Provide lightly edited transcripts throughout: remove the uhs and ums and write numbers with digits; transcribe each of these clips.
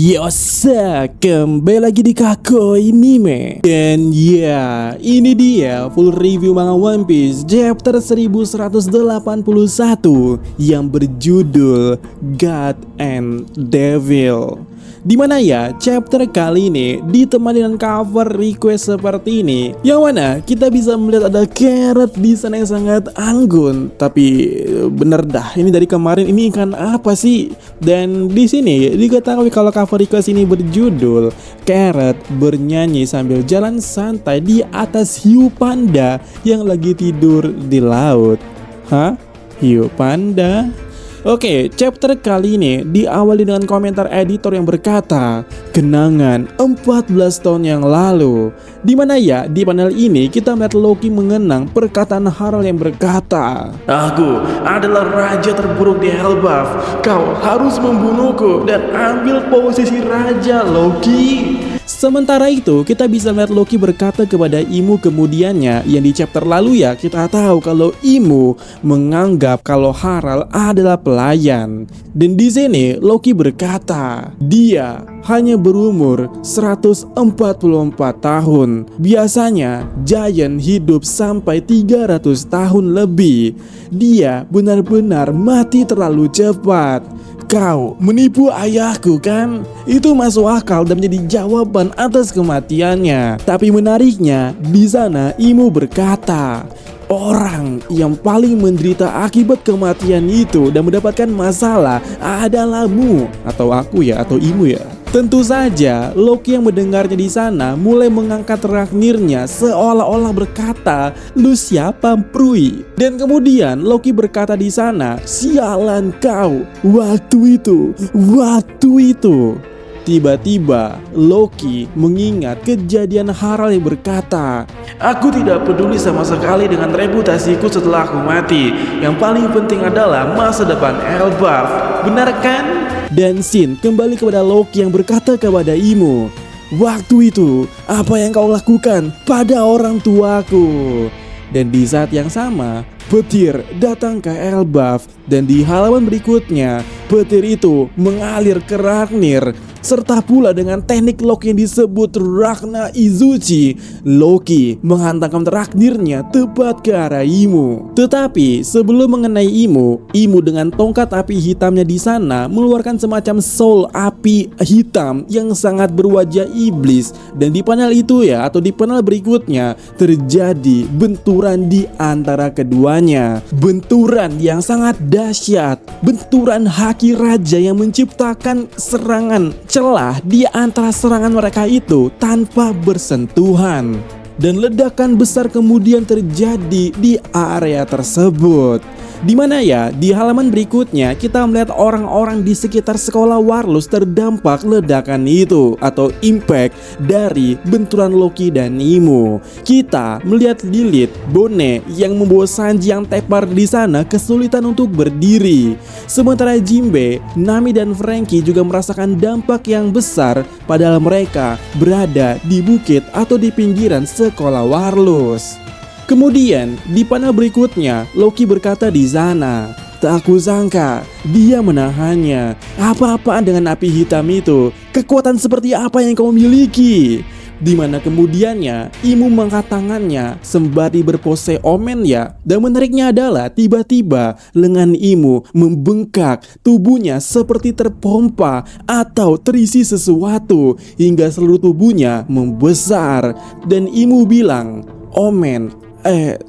Yosa, kembali lagi di Kakoi Anime. Dan ya, ini dia full review manga One Piece chapter 1181 yang berjudul God and Devil. Dimana ya chapter kali ini ditemani dengan cover request seperti ini, yang mana kita bisa melihat ada Carrot di sana yang sangat anggun. Tapi bener dah, ini dari kemarin ini ikan apa sih? Dan di sini diketahui kalau cover request ini berjudul Carrot bernyanyi sambil jalan santai di atas hiu panda yang lagi tidur di laut. Hah? Hiu panda? Oke, chapter kali ini diawali dengan komentar editor yang berkata, kenangan 14 tahun yang lalu. Dimana ya, di panel ini kita melihat Loki mengenang perkataan Harald yang berkata, aku adalah raja terburuk di Elbaf. Kau harus membunuhku dan ambil posisi raja, Loki. Sementara itu, kita bisa melihat Loki berkata kepada Imu kemudiannya, yang di chapter lalu ya kita tahu kalau Imu menganggap kalau Harald adalah pelayan. Dan di sini Loki berkata, dia hanya berumur 144 tahun. Biasanya Giant hidup sampai 300 tahun lebih. Dia benar-benar mati terlalu cepat. Kau menipu ayahku kan? Itu masuk akal dan menjadi jawaban atas kematiannya. Tapi menariknya, di sana Imu berkata, orang yang paling menderita akibat kematian itu dan mendapatkan masalah adalah mu, atau aku ya, atau Imu ya. Tentu saja Loki yang mendengarnya di sana mulai mengangkat raknirnya seolah-olah berkata, "Lu siapa, Prui?" Dan kemudian Loki berkata di sana, "Sialan kau, waktu itu." Tiba-tiba Loki mengingat kejadian Harald yang berkata, aku tidak peduli sama sekali dengan reputasiku setelah aku mati. Yang paling penting adalah masa depan Elbaf. Benar kan? Dan Shin kembali kepada Loki yang berkata kepada Imu, waktu itu apa yang kau lakukan pada orang tuaku? Dan di saat yang sama petir datang ke Elbaf, dan di halaman berikutnya petir itu mengalir ke Raknir serta pula dengan teknik Loki yang disebut Rakna Izuchi. Loki menghantamkan Raknirnya tepat ke arah Imu. Tetapi sebelum mengenai Imu dengan tongkat api hitamnya di sana mengeluarkan semacam soul api hitam yang sangat berwajah iblis. Dan di panel itu ya, atau di panel berikutnya terjadi benturan di antara keduanya. Benturan yang sangat dahsyat, benturan haki raja yang menciptakan serangan celah di antara serangan mereka itu tanpa bersentuhan. Dan ledakan besar kemudian terjadi di area tersebut. Dimana ya, di halaman berikutnya kita melihat orang-orang di sekitar sekolah Warlus terdampak ledakan itu atau impact dari benturan Loki dan Imu. Kita melihat Lilith, Bone yang membawa Sanji yang tepar di sana kesulitan untuk berdiri. Sementara Jinbe, Nami dan Franky juga merasakan dampak yang besar padahal mereka berada di bukit atau di pinggiran sekolah Warlus. Kemudian di panel berikutnya Loki berkata di sana, tak kusangka dia menahannya. Apa-apaan dengan api hitam itu? Kekuatan seperti apa yang kau miliki? Dimana kemudiannya Imu mengangkat tangannya sembari berpose omen ya. Dan menariknya adalah tiba-tiba lengan Imu membengkak, tubuhnya seperti terpompa atau terisi sesuatu hingga seluruh tubuhnya membesar. Dan Imu bilang, omen,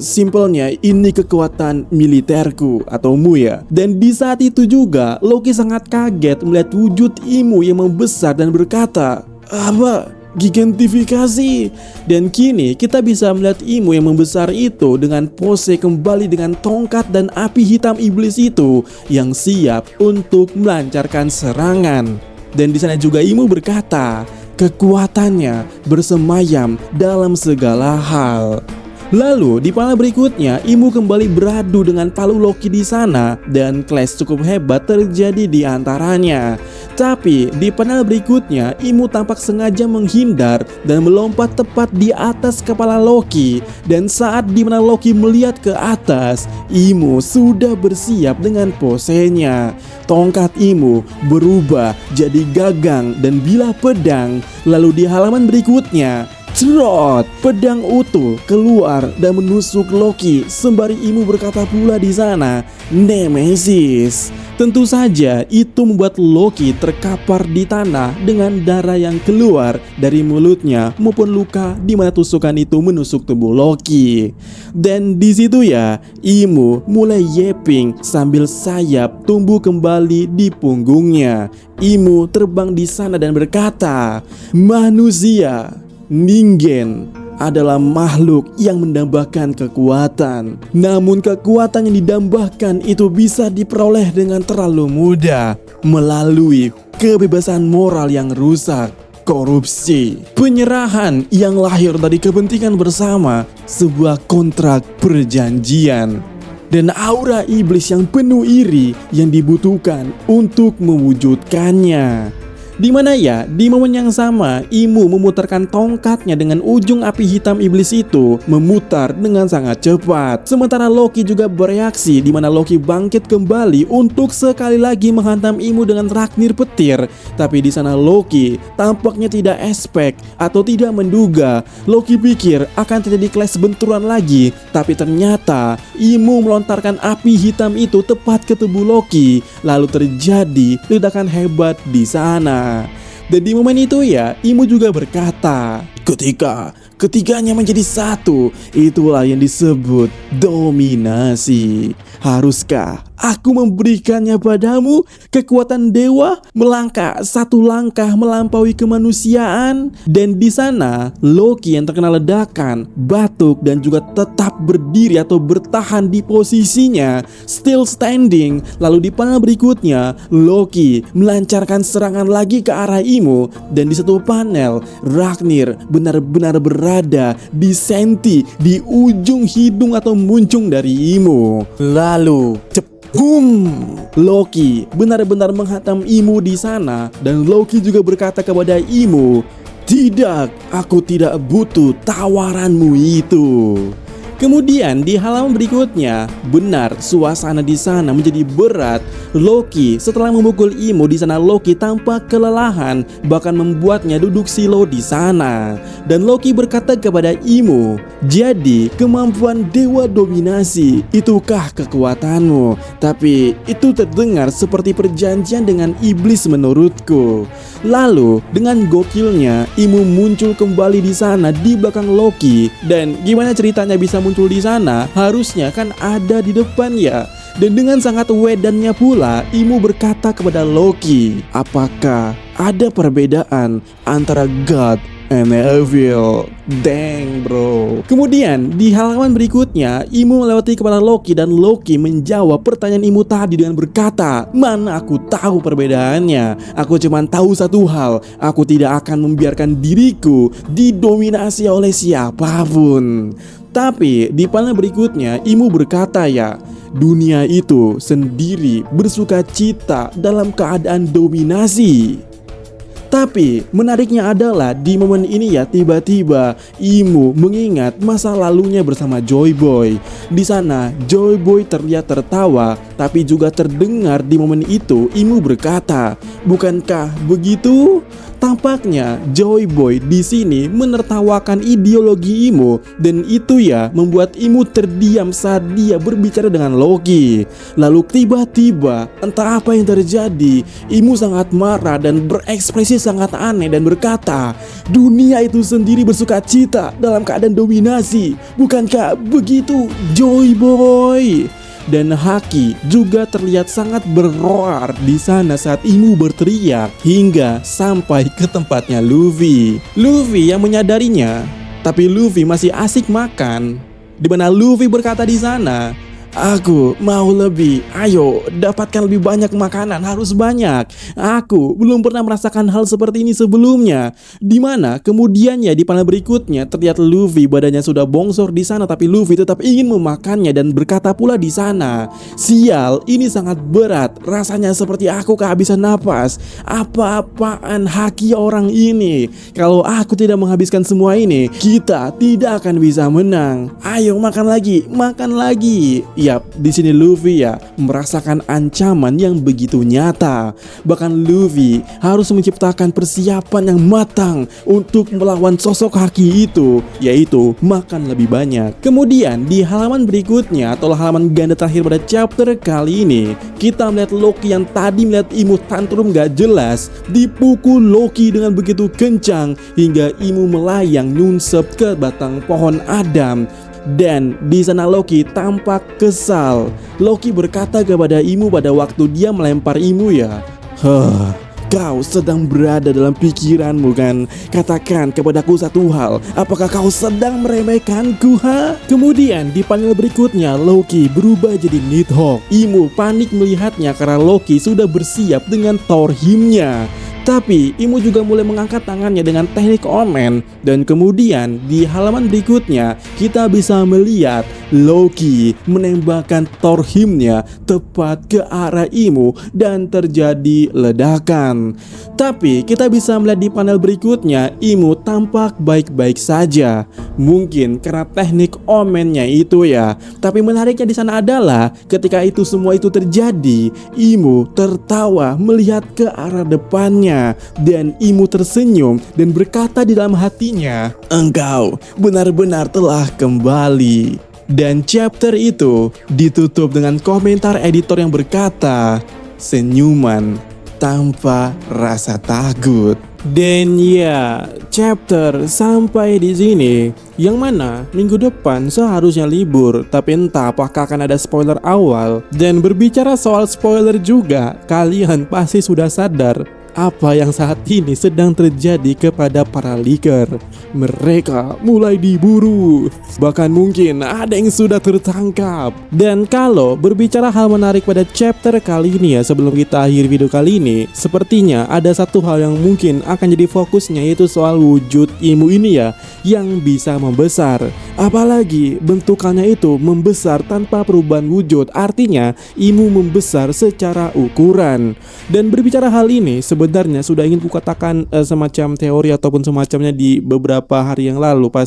simpelnya ini kekuatan militerku atau mu ya. Dan di saat itu juga Loki sangat kaget melihat wujud Imu yang membesar dan berkata, apa? Gigantifikasi. Dan kini kita bisa melihat Imu yang membesar itu dengan pose kembali dengan tongkat dan api hitam iblis itu yang siap untuk melancarkan serangan. Dan di sana juga Imu berkata, kekuatannya bersemayam dalam segala hal. Lalu di panel berikutnya, Imu kembali beradu dengan palu Loki di sana dan clash cukup hebat terjadi di antaranya. Tapi di panel berikutnya, Imu tampak sengaja menghindar dan melompat tepat di atas kepala Loki. Dan saat di mana Loki melihat ke atas, Imu sudah bersiap dengan posenya. Tongkat Imu berubah jadi gagang dan bilah pedang. Lalu di halaman berikutnya, cerot, pedang utuh keluar dan menusuk Loki sembari Imu berkata pula di sana, Nemesis. Tentu saja itu membuat Loki terkapar di tanah dengan darah yang keluar dari mulutnya maupun luka di mana tusukan itu menusuk tubuh Loki. Dan di situ ya, Imu mulai yapping sambil sayap tumbuh kembali di punggungnya. Imu terbang di sana dan berkata, manusia, Ningen adalah makhluk yang mendambakan kekuatan. Namun kekuatan yang didambakan itu bisa diperoleh dengan terlalu mudah melalui kebebasan moral yang rusak, korupsi, penyerahan yang lahir dari kepentingan bersama, sebuah kontrak perjanjian, dan aura iblis yang penuh iri yang dibutuhkan untuk mewujudkannya. Di mana ya, di momen yang sama, Imu memutarkan tongkatnya dengan ujung api hitam iblis itu memutar dengan sangat cepat. Sementara Loki juga bereaksi, di mana Loki bangkit kembali untuk sekali lagi menghantam Imu dengan Ragnir petir. Tapi di sana Loki tampaknya tidak expect atau tidak menduga. Loki pikir akan terjadi clash benturan lagi, tapi ternyata Imu melontarkan api hitam itu tepat ke tubuh Loki. Lalu terjadi ledakan hebat di sana. Dan di momen itu ya, Imu juga berkata, ketika ketiganya menjadi satu, itulah yang disebut dominasi. Haruskah aku memberikannya padamu? Kekuatan dewa melangkah satu langkah melampaui kemanusiaan. Dan di sana Loki yang terkena ledakan batuk dan juga tetap berdiri atau bertahan di posisinya, still standing. Lalu di panel berikutnya, Loki melancarkan serangan lagi ke arah Imu. Dan di satu panel, Ragnir benar-benar berada di senti di ujung hidung atau muncung dari Imu. Lalu Loki benar-benar menghantam Imu di sana. Dan Loki juga berkata kepada Imu, tidak, aku tidak butuh tawaranmu itu. Kemudian di halaman berikutnya, benar suasana di sana menjadi berat. Loki setelah memukul Imu di sana, Loki tampak kelelahan, bahkan membuatnya duduk silo di sana. Dan Loki berkata kepada Imu, jadi kemampuan dewa dominasi itukah kekuatanmu? Tapi itu terdengar seperti perjanjian dengan iblis menurutku. Lalu dengan gokilnya, Imu muncul kembali di sana di belakang Loki. Dan gimana ceritanya bisa muncul di sana? Harusnya kan ada di depan ya. Dan dengan sangat wedannya pula, Imu berkata kepada Loki, apakah ada perbedaan antara God and evil? Dang bro. Kemudian di halaman berikutnya, Imu melewati kepala Loki dan Loki menjawab pertanyaan Imu tadi dengan berkata, mana aku tahu perbedaannya. Aku cuma tahu satu hal, aku tidak akan membiarkan diriku didominasi oleh siapapun. Tapi di panel berikutnya, Imu berkata ya, dunia itu sendiri bersuka cita dalam keadaan dominasi. Tapi menariknya adalah di momen ini ya, tiba-tiba Imu mengingat masa lalunya bersama Joy Boy. Di sana Joy Boy terlihat tertawa, tapi juga terdengar di momen itu Imu berkata, bukankah begitu? Tampaknya Joy Boy di sini menertawakan ideologi Imu, dan itu ya membuat Imu terdiam saat dia berbicara dengan Loki. Lalu tiba-tiba entah apa yang terjadi, Imu sangat marah dan berekspresi sangat aneh dan berkata, dunia itu sendiri bersuka cita dalam keadaan dominasi. Bukankah begitu Joy Boy? Dan Haki juga terlihat sangat berroar di sana saat Imu berteriak hingga sampai ke tempatnya Luffy. Luffy yang menyadarinya, tapi Luffy masih asik makan. Di mana Luffy berkata di sana, Aku mau lebih. Ayo, dapatkan lebih banyak makanan, harus banyak. Aku belum pernah merasakan hal seperti ini sebelumnya. Dimana kemudiannya di panel berikutnya terlihat Luffy badannya sudah bongsor di sana, tapi Luffy tetap ingin memakannya dan berkata pula di sana, "Sial, ini sangat berat. Rasanya seperti aku kehabisan napas. Apa-apaan haki orang ini? Kalau aku tidak menghabiskan semua ini, kita tidak akan bisa menang. Ayo makan lagi, makan lagi." Yap, di sini Luffy ya merasakan ancaman yang begitu nyata. Bahkan Luffy harus menciptakan persiapan yang matang untuk melawan sosok haki itu, yaitu makan lebih banyak. Kemudian di halaman berikutnya atau halaman ganda terakhir pada chapter kali ini, kita melihat Loki yang tadi melihat Imu tantrum gak jelas dipukul Loki dengan begitu kencang hingga Imu melayang nyunsep ke batang pohon Adam. Dan di sana Loki tampak kesal. Loki berkata kepada Imu pada waktu dia melempar Imu ya, kau sedang berada dalam pikiranmu kan? Katakan kepadaku satu hal, apakah kau sedang meremehkanku, ha? Kemudian di panel berikutnya Loki berubah jadi Nidhogg. Imu panik melihatnya karena Loki sudah bersiap dengan Thor-himnya. Tapi Imu juga mulai mengangkat tangannya dengan teknik Omen. Dan kemudian di halaman berikutnya kita bisa melihat Loki menembakkan Thor-himnya tepat ke arah Imu dan terjadi ledakan. Tapi kita bisa melihat di panel berikutnya Imu tampak baik-baik saja. Mungkin karena teknik Omennya itu ya. Tapi menariknya di sana adalah ketika itu semua itu terjadi, Imu tertawa melihat ke arah depannya. Dan Imu tersenyum dan berkata di dalam hatinya, "Engkau benar-benar telah kembali." Dan chapter itu ditutup dengan komentar editor yang berkata, "Senyuman tanpa rasa takut." Dan ya, chapter sampai di sini. Yang mana minggu depan seharusnya libur, tapi entah apakah akan ada spoiler awal. Dan berbicara soal spoiler juga, kalian pasti sudah sadar apa yang saat ini sedang terjadi kepada para leaker. Mereka mulai diburu, bahkan mungkin ada yang sudah tertangkap. Dan kalau berbicara hal menarik pada chapter kali ini ya, sebelum kita akhir video kali ini, sepertinya ada satu hal yang mungkin akan jadi fokusnya, yaitu soal wujud Imu ini ya, yang bisa membesar. Apalagi bentukannya itu membesar tanpa perubahan wujud, artinya Imu membesar secara ukuran. Dan berbicara hal ini, sebenarnya sudah ingin kukatakan semacam teori ataupun semacamnya di beberapa hari yang lalu pas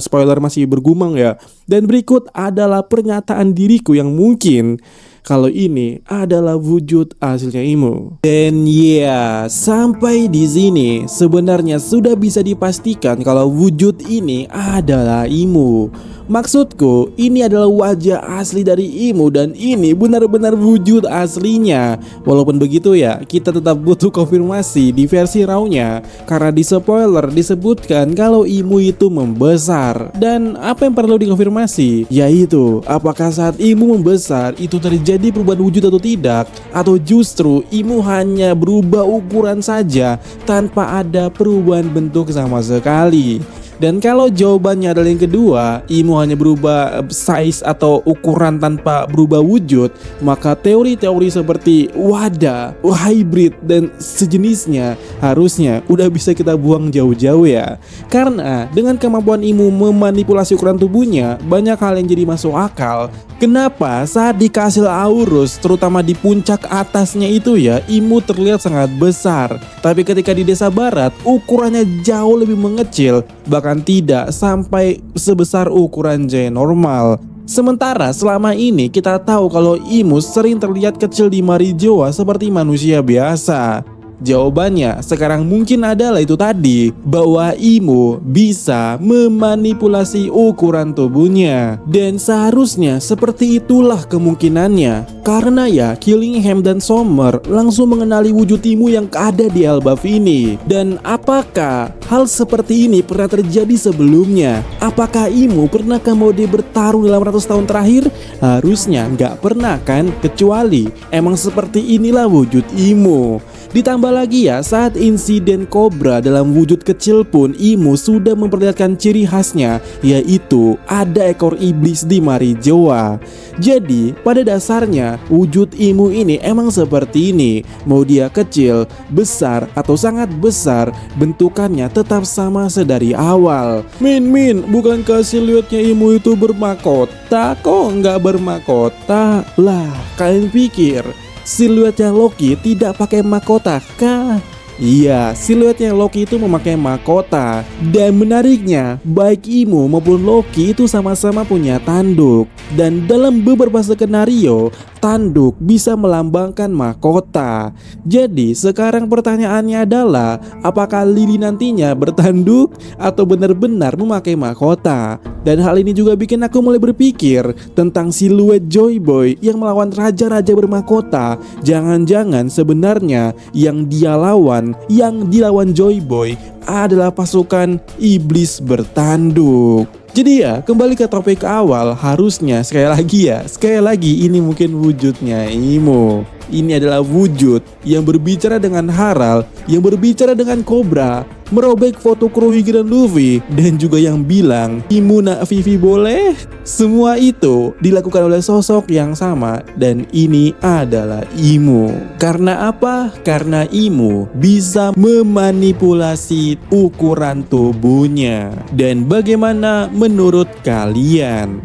spoiler masih bergumang ya. Dan berikut adalah pernyataan diriku yang mungkin kalau ini adalah wujud aslinya Imu. Dan ya, sampai di sini sebenarnya sudah bisa dipastikan kalau wujud ini adalah Imu. Maksudku, ini adalah wajah asli dari Imu dan ini benar-benar wujud aslinya. Walaupun begitu ya, kita tetap butuh konfirmasi di versi raw-nya, karena di spoiler disebutkan kalau Imu itu membesar. Dan apa yang perlu dikonfirmasi? Yaitu, apakah saat Imu membesar itu terjadi perubahan wujud atau tidak? Atau justru Imu hanya berubah ukuran saja tanpa ada perubahan bentuk sama sekali? Dan kalau jawabannya adalah yang kedua, Imu hanya berubah size atau ukuran tanpa berubah wujud, maka teori-teori seperti wadah, hybrid dan sejenisnya harusnya udah bisa kita buang jauh-jauh ya. Karena dengan kemampuan Imu memanipulasi ukuran tubuhnya, banyak hal yang jadi masuk akal. Kenapa saat dikasih Aurus, terutama di puncak atasnya itu ya, Imu terlihat sangat besar, tapi ketika di desa barat ukurannya jauh lebih mengecil, bahkan tidak sampai sebesar ukuran giant normal. Sementara selama ini kita tahu kalau Imu sering terlihat kecil di Marijoa seperti manusia biasa. Jawabannya sekarang mungkin adalah itu tadi, bahwa Imu bisa memanipulasi ukuran tubuhnya. Dan seharusnya seperti itulah kemungkinannya, karena ya Killingham dan Sommer langsung mengenali wujud Imu yang ada di Elbaf ini. Dan apakah hal seperti ini pernah terjadi sebelumnya? Apakah Imu pernah ke mode bertarung dalam ratus tahun terakhir? Harusnya nggak pernah kan, kecuali emang seperti inilah wujud Imu. Ditambah lagi ya, saat insiden Cobra dalam wujud kecil pun Imu sudah memperlihatkan ciri khasnya, yaitu ada ekor iblis di marijoa. Jadi pada dasarnya wujud Imu ini emang seperti ini. Mau dia kecil, besar, atau sangat besar, bentukannya tetap sama sedari awal. Min, bukankah siluetnya Imu itu bermahkota? Kok nggak bermahkota? Lah, kalian pikir siluetnya Loki tidak pakai mahkota kah? Iya, siluetnya Loki itu memakai mahkota. Dan menariknya, baik Imu maupun Loki itu sama-sama punya tanduk. Dan dalam beberapa skenario, tanduk bisa melambangkan mahkota. Jadi sekarang pertanyaannya adalah, apakah Lily nantinya bertanduk atau benar-benar memakai mahkota? Dan hal ini juga bikin aku mulai berpikir tentang siluet Joy Boy yang melawan raja-raja bermahkota. Jangan-jangan sebenarnya yang dilawan Joy Boy adalah pasukan iblis bertanduk. Jadi ya, kembali ke topik awal, harusnya sekali lagi ini mungkin wujudnya Imo. Ini adalah wujud yang berbicara dengan Harald, yang berbicara dengan Cobra, merobek foto Kurohige dan Luffy, dan juga yang bilang, Imu nak Vivi boleh? Semua itu dilakukan oleh sosok yang sama, dan ini adalah Imu. Karena apa? Karena Imu bisa memanipulasi ukuran tubuhnya. Dan bagaimana menurut kalian?